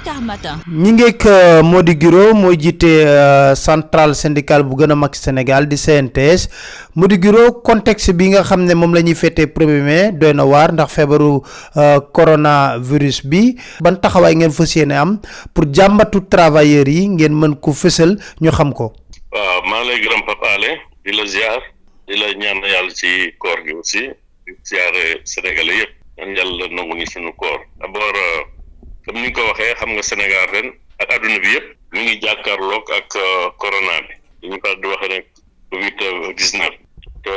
Dakar Matin. ñi ngeek Mody Guiro mooy jiite centrale syndicale bu gën a mag Sénégal di CNTS. Mody Guiro contexte bi nga xam ne moom la ñuy fêté 1er mai doy na waar ndax feebaru coronavirus bi ban taxawaay ngeen fas yéene am pour jàmbatu travailleurs yi ngeen mën ko fësal ñu xam ko. waaw maa lay gërëm Pape Alé di la ziar di la ñaan yàlla ci koor gi aussi di ziare Sénégalais yëpp ñaan yàlla nangu ñu suñu koor d'abord comme ni nga ko waxee xam nga Sénégal ren ak adduna bi yëpp ñu ngi jàkkaarloog ak corona bi ñu faral di waxee rek Covid-19 te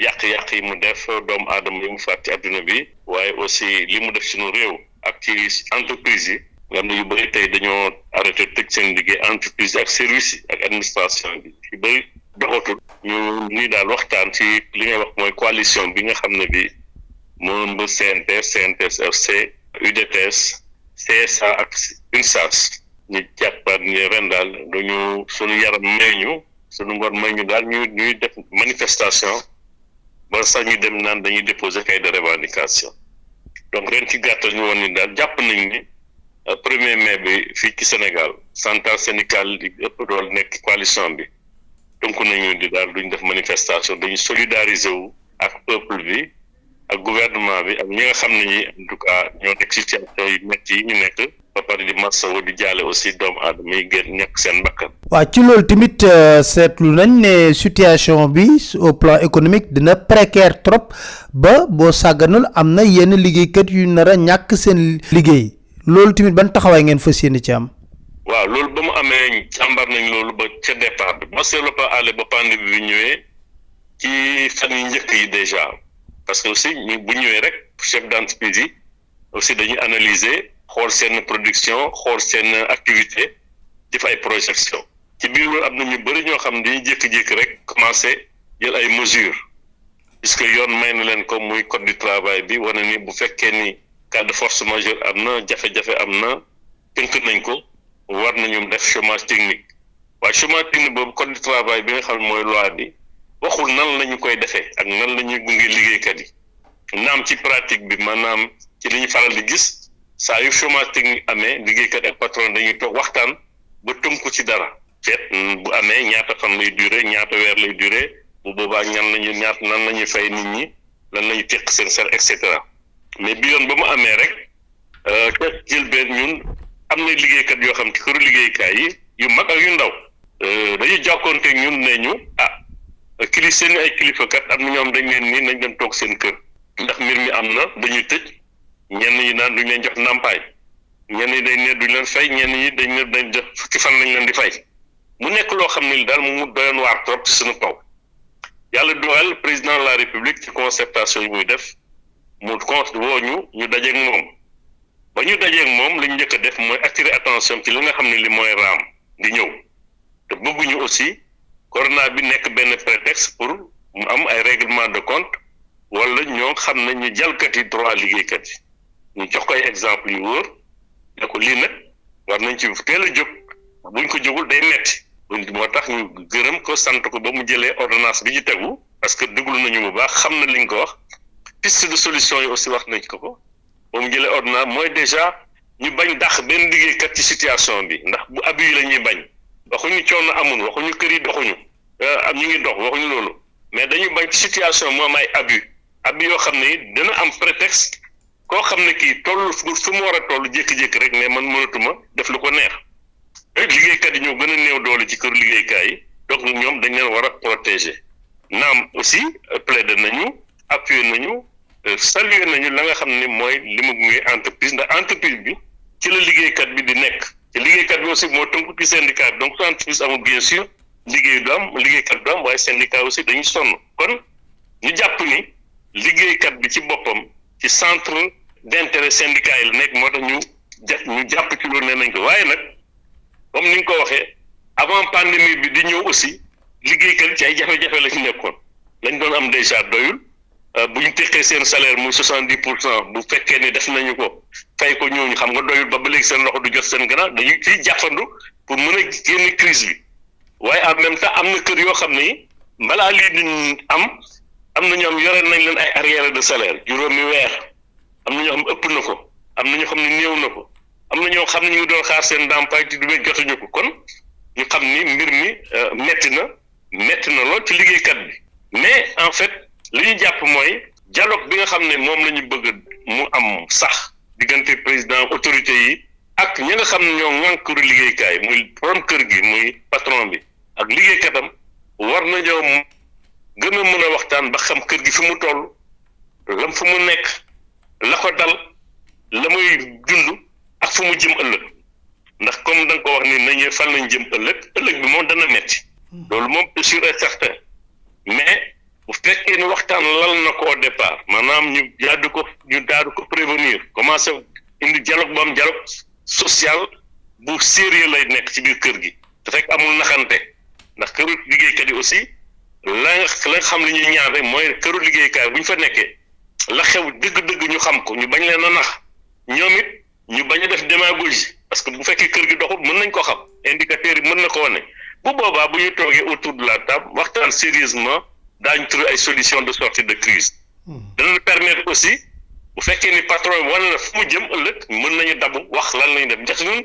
yàq-yàq yi mu def doomu aadama yi mu faat ci adduna bi waaye aussi li mu def suñu réew ak ci entreprise yi nga xam ne yu bëri tey dañoo arrêté tëj seen liggéey entreprise ak service yi ak administration bi yu bëri doxatul ñu nii daal waxtaan ci li ngay wax mooy coalition bi nga xam ne bi moo ëmb CNTS CNTS FC UDTS CSA ak UNSAS ñu jàppaat ni ren daal dañu suñu yaram may ñu suñu ngor may ñu daal ñuy def manifestation ba sax ñu dem naan dañuy déposer cahier de revendication donc ren ci gàttal ñu woon ni daal jàpp nañ ni 1er mai bi fii ci Sénégal centrale syndicale di ëpp dool nekk coalition bi donc nañu di daal duñ def manifestation dañu solidariser wu ak peuple bi ak gouvernement bi ak ñi nga xam ne ñi en tout cas ñoo nekk situation yu métti yi ñu nekk ba pare di masawu di jaale aussi doomu aadama yi gën ñàkk seen bakkan. waaw ci loolu tamit seetlu nañ ne situation bi au plan économique dina précaire trop ba boo sàgganul am na yenn liggéeykat yu nar a ñàkk seen liggéey loolu tamit ban taxawaay ngeen fas yéene ci am. waaw loolu ba mu amee càmbar nañ loolu ba ca départ bi ma seetlu pas aller ba pandémie bi ñëwee ci fan yi njëkk yi déjà parce que aussi ñu bu ñëwee rek chef d'entreprise yi aussi dañuy analyser xool seen production xool seen activité def ay projection ci biir loolu am na ñu bëri ñoo xam ne dañuy jékki-jékki rek commencer jël ay mesures puisque yoon may na leen ko muy code du travail bi wane ni bu fekkee ni cas de force majeure am na jafe-jafe am na tënk nañ ko war nañu def chômage technique waaye chômage technique boobu code du travail bi nga xam ne mooy loi bi waxul nan la ñu koy defee ak nan la ñuy gunge liggéeykat yi naam ci pratique bi maanaam ci li ñu faral di gis saa yu chômage technique amee liggéeykat ak patron dañuy toog waxtaan ba tënku ci dara feet bu amee ñaata fan lay durer ñaata weer lay durer bu boobaa nan la ñuy fay nit ñi lan la ñuy teq seen salaire et cetera mais bi yoon ba mu amee rek te jël benn ñun am na liggéeykat yoo xam ci këru liggéeykaay yi yu mag ak yu ndaw dañuy jàkkoonteeg ñun ne ñu seen ay kilifakat am na ñoom dañ leen ni nañ dem toog seen kër ndax mbir mi am na dañuy tëj ñenn ñi naan duñ leen jox ndàmpaay ñenn ñi dañ ne duñ leen fay ñenn ñi dañ ne dañ def fukki fan lañ leen di fay mu nekk loo xam ne daal mu doyoon waar trop ci suñu kaw yàlla dogal président de la république ci concertation yi muy def mu woo ñu dajeeg moom ba ñu dajeeg moom li ñu njëkk a def mooy attirer attention ci li nga xam ne li mooy raam di ñëw te bëgguñu aussi corona bi nekk benn prétexte pour mu am ay règlement de compte wala ñoo xam ne ñu jalkati droit liggéeykat yi ñu jox ko ay exemple yu wóor ne ko lii nag war nañ ci teel a jóg buñ ko jógul day metti moo tax ñu gërëm ko sant ko ba mu jëlee ordonnance bi ci tegu parce que déglu nañu bu baax xam na li nga ko wax piste de solution yi aussi wax nañ ko ba mu jëlee ordonnance mooy déjà ñu bañ dàq benn liggéeykat ci situation bi ndax bu abus yi la ñuy bañ waxuñu coono amul waxuñu kër yi doxuñu am ñu ngi dox waxuñu loolu mais dañu bañ ci situation moom ay abus yoo xam ne it dina am prétexte koo xam ne kii toll fu mu war a toll jékki-jékki rek ne man mënatuma def lu ko neex liggéeykat yi ñoo gën a néew doole ci kër liggéeykaay yi donc ñoom dañ leen war a protéger naam aussi plaider nañu appuyer nañu saluer nañu la nga xam ne mooy li mu gunge entreprise ndax entreprise bi ci la liggéeykat bi di nekk te liggéeykat bi aussi moo tënku ci syndicat bi donc su entreprise amul bien sûr liggéeykat du am waaye syndicat aussi dañuy sonn kon ñu jàpp ni liggéeykat bi ci boppam ci centre d'intérêt syndicat yi la nekk moo tax ñu jàpp ci loolu nee nañ ko waaye nag comme ni nga ko waxee avant pandémie bi di ñëw aussi liggéeykat ci ay jafe-jafe la ñu nekkoon lañ doon am déjà doyul bu ñu teqee seen salaire muy 70% bu fekkee ni def nañu ko fay ko ñooñu xam nga doyul ba léegi seen loxo du jot seen gannaaw dañuy ciy jàppandu pour mën a génn crise bi waaye en même temps am na kër yoo xam ne balaa lii di am na ñoo xam yore nañ leen ay arriérés de salaire juróomi weer am na ñoo xam ëpp na ko am na ñoo xam ne néew na ko am na ñoo xam ne ñu ngi doon xaar seen ndàmpaay ci du jotuñu ko kon ñu xam ni mbir mi metti na lool ci liggéeykat bi mais en fait li ñu jàpp mooy dialogue bi nga xam ne moom la ñu bëgg mu am sax diggante président autorité yi ak ñi nga xam ne ñoo ŋànk këru liggéeykaay muy borom kër gi muy patron bi ak liggéeykatam war nañoo gën a mën a waxtaan ba xam kër gi fi mu toll lam fu mu nekk la ko dal la muy dund ak fu mu jëm ëllëg ndax comme da nga ko wax ni nañu fan lañ jëm ëllëg bi moom dana metti loolu moom c'est sûr et certain mais bu fekkee ni waxtaan lal na ko au départ maanaam ñu daadu ko prévenir commencé indi dialogue bu am dialogue social bu sérieux lay nekk ci biir kër gi te fekk amul naxante ndax këru liggéeykat yi aussi la nga xam li ñuy ñaan rek mooy këru liggéeykaay bu ñu fa nekkee la xew dëgg-dëgg ñu xam ko ñu bañ leen a nax ñoom it ñu bañ a def démagogie parce que bu fekkee kër gi doxul mën nañ ko xam indicateurs yi mën na ko wane bu boobaa bu ñu toogee autour de la table waxtaan sérieusement daañu trouver ay solutions de sortie de crise dana permettre aussi bu fekkee ni patron bi wane na fu mu jëm ëllëg mën nañu dabu wax lan lañu def ndax ñun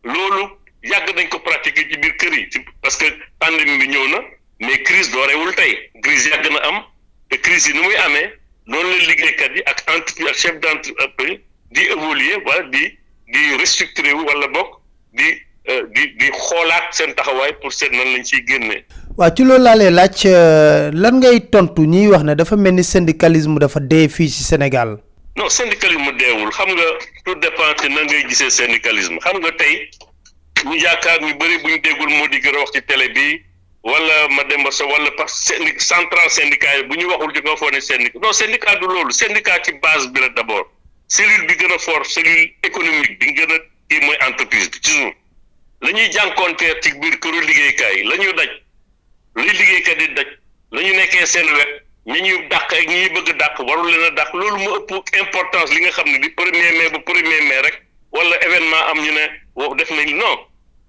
loolu yàgg nañ ko pratiquer ci biir kër yi parce que pandémie bi ñëw na mais crise dooreewul tey crise yàgg na am te crise yi ni muy amee noonu la liggéeykat yi ak entreprise ak chef d'entreprise di évoluer wala di restructurer wu wala bokk di xoolaat seen taxawaay pour seet nan lañ ciy génnee. waaw ci loolu laa lay laaj lan ngay tontu ñiy wax ne dafa mel ni syndicalisme dafa dee fii ci Sénégal. non syndicalisme deewul xam nga tout dépend ci nan ngay gisee syndicalisme xam nga tey ñu yaakaar ñu bëri bu ñu déggul moo di gën a wax ci télé bi wala Mademba Sow wala parce que central syndicat yi bu ñu waxul di nga foog ne syndicat non syndicat du loolu syndicat ci base bi la d'abord cellule bi gën a fort cellule économique bi gën a kii mooy entreprise bi ci suuf la ñuy jànkoonteer ci biir këru liggéeykaay la ñu daj luy liggéeykat di daj la ñu nekkee seen wet ñi ñuy dàq ak ñi ñuy bëgg dàq warul leen a dàq loolu mu ëpp importance li nga xam ne di 1er mai ba 1er mai rek wala événement am ñu ne wax def nañ non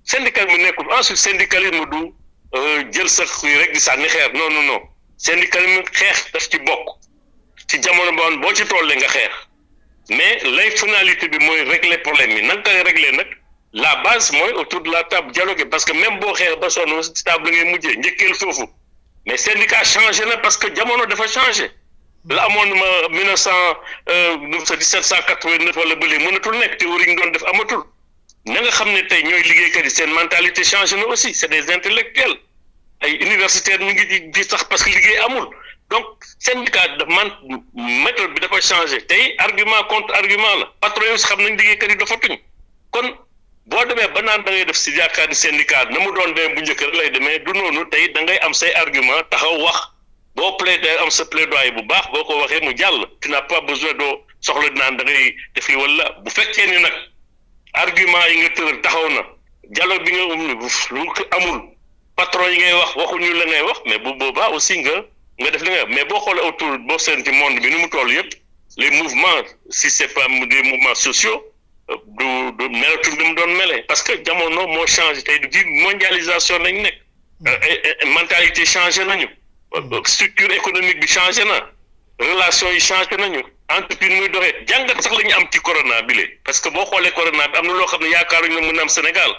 syndicalisme nekkul ensuite syndicalisme du jël sa xuy rek di sànni xeer non syndicalisme xeex daf ci bokk ci jamono boo ci tollee nga xeex mais lay finalité bi mooy régler problème yi nanga koy régler nag la base mooy autour de la table dialogue parce que même boo xeex ba sonn ci table ngay mujjee njëkkeel foofu mais syndicat changé na parce que jamono dafa changé la amoon ma 1789 wala ba léegi mënatul nekk théorie yi ñu doon def amatul na nga xam ne tey ñooy liggéeykat yi seen mentalité changé na aussi c'est des intellectuels ay universitaires ñu ngi di sax parce que liggéey amul donc syndicat daf méthode bi dafa changé tey argument contre argument la patron yi xam nañ liggéeykat yi dafa tuñ kon boo demee ba naan da ngay def si yaakaar ni syndicat na mu doon demee bu njëkk rek lay demee du noonu tey da ngay am say argument taxaw wax boo plaider am sa plaidoyer bu baax boo ko waxee mu jàll tu n'as pas besoin doo soxla naan da ngay def li wala bu fekkee ni nag argument yi nga tëral taxaw na dialogue bi nga amul patron yi ngay wax waxuñu la ngay wax mais bu boobaa aussi nga def li nga mais boo xoolee autour boo seen ci monde bi ni mu toll yëpp les mouvements si c'est pas des mouvements sociaux du melatul ni mu doon melee parce que jamono moo changé tey di mondialisation nañ nekk mentalité changé nañu structure économique bi changé na relation yi changé nañu entreprise muy doxee jàngat sax la ñu am ci corona bi léegi parce que boo xoolee corona bi am na loo xam ne yaakaaruñu ne mën a am Sénégal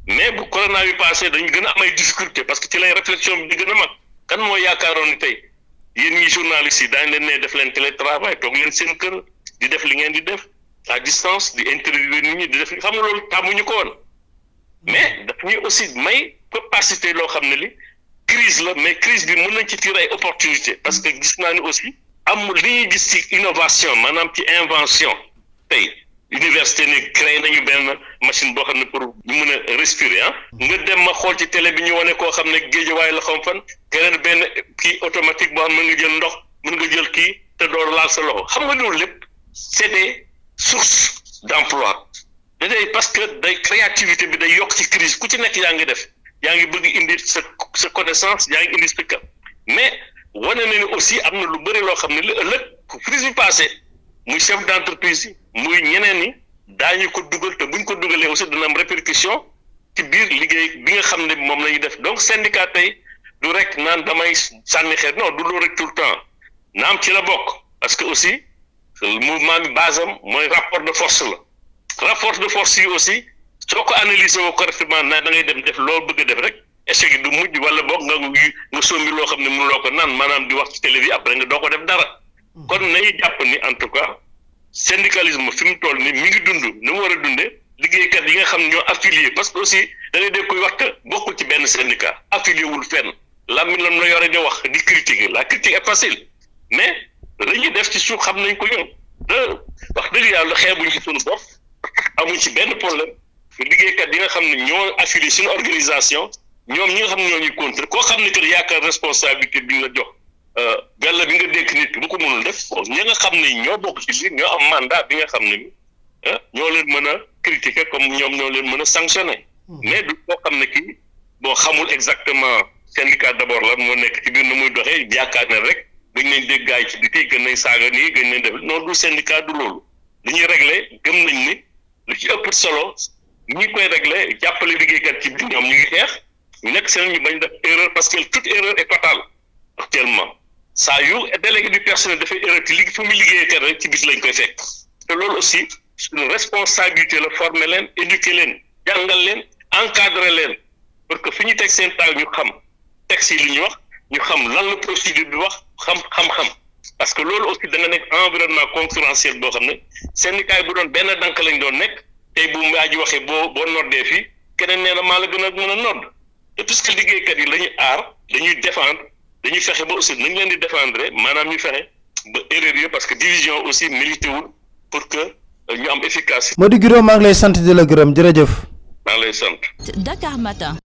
mais bu corona bi passé dañu gën a am ay difficulté parce que ci lay réflexion bi di gën a mag kan moo yaakaaroon ni tey yéen ñi journalistes yi daañu leen ne def leen télétravail toog leen seen kër di def li ngeen di def à distance di interviewer nit ñi di def xam nga loolu tàmmuñu ko woon mais daf ñuy aussi may capacité loo xam ne li crise la mais crise bi mën nañ ci tirer ay opportunité parce que gis naa ni aussi am li ñuy gis ci innovation maanaam ci invention tey université ni créé nañu benn machine boo xam ne pour ñu mën a respirer nga dem ma xool ci télé bi ñu wane koo xam ne géejawaay la xam fan keneen benn kii automatique boo xam ne mën nga jël ndox mën nga jël kii te door laal sa loxo xam nga loolu lépp c'est des sources d'emploi parce que day créativité bi day yokk ci crise ku ci nekk yaa ngi def yaa ngi bëgg indi sa connaissance yaa ngi indi sa mais wane na ni aussi am na lu bëri loo xam ne li ëllëg crise bi passé muy chef d'entreprise yi muy ñeneen ñi daañu ko dugal te buñ ko dugalee aussi dana am répercussion ci biir liggéey bi nga xam ne moom la ñuy def donc syndicat tey du rek naan damay sànni xeet non du loolu rek tout le temps naam ci la bokk parce que aussi mouvement bi base am mooy rapport de force la rapport de force yi aussi soo ko analyser woo correctement na da ngay dem def loolu bëgg a def rek échec yi du mujj wala boog nga sombi loo xam ne mënuloo ko naan maanaam di wax ci télé bi après nga doo ko def dara kon nañu jàpp ni en tout cas syndicalisme fi mu toll ni mi ngi dund ni mu war a dundee liggéeykat yi nga xam ne ñoo affilié parce que aussi da ngay dégg koy wax te bokkul ci benn syndicat affilié wul fenn lam la yore di wax di critiquer la critique est facile mais la ñuy def ci suuf xam nañ ko ñoom te wax dëgg yàlla xeebuñ ci suñu bopp amuñ ci benn problème liggéeykat yi nga xam ne ñoo affilié suñu organisation ñoom ñi nga xam ne ñoo ñuy contre koo xam ne que yaakaar responsabilité bi nga jox gàlla bi nga dénk nit bu ko mënul def ñi nga xam ne ñoo bokk ci biir ñoo am mandat bi nga xam ne ñoo leen mën a critiquer comme ñoom ñoo leen mën a sanctionner mais du koo xam ne kii boo xamul exactement syndicat d'abord lan moo nekk ci biir na muy doxee yaakaar ne rek dañ nañ dégg gaay ci biti gën nañ saaga nii gën nañ def non du syndicat du loolu li ñuy régler gëm nañ ni lu ci ëpp solo ñi koy régler jàppale liggéeykat ci biir ñoom ñu ngi xeex ñu nekk seen ñu bañ def erreur parce que toute erreur est fatale actuellement saa yu délégué du personnel dafay erreur ci liggéey fu mu liggéeykat rek ci bis lañ koy fekk te loolu aussi suñu responsabilité la former leen éduquer leen jàngal leen encadrer leen pour que fi ñu teg seen taal ñu xam texte yi li ñu wax ñu xam lan la procédure bi wax xam-xam parce que loolu aussi da nga nekk environnement concurrentiel boo xam ne syndicat yi bu doon benn dank lañ doon nekk tey bu mu aji waxee boo noddee fii keneen nee na maa la gën a mën a nodd te puisque liggéeykat yi la ñu aar dañuy défendre dañuy fexe ba aussi nañ leen di défendre maanaam ñu fexe ba erreur yi parce que division aussi mérité wul pour que ñu am efficacité. Mody Guiro maa ngi lay sant di la gërëm jërëjëf. maa ngi lay sant. Dakar Matin.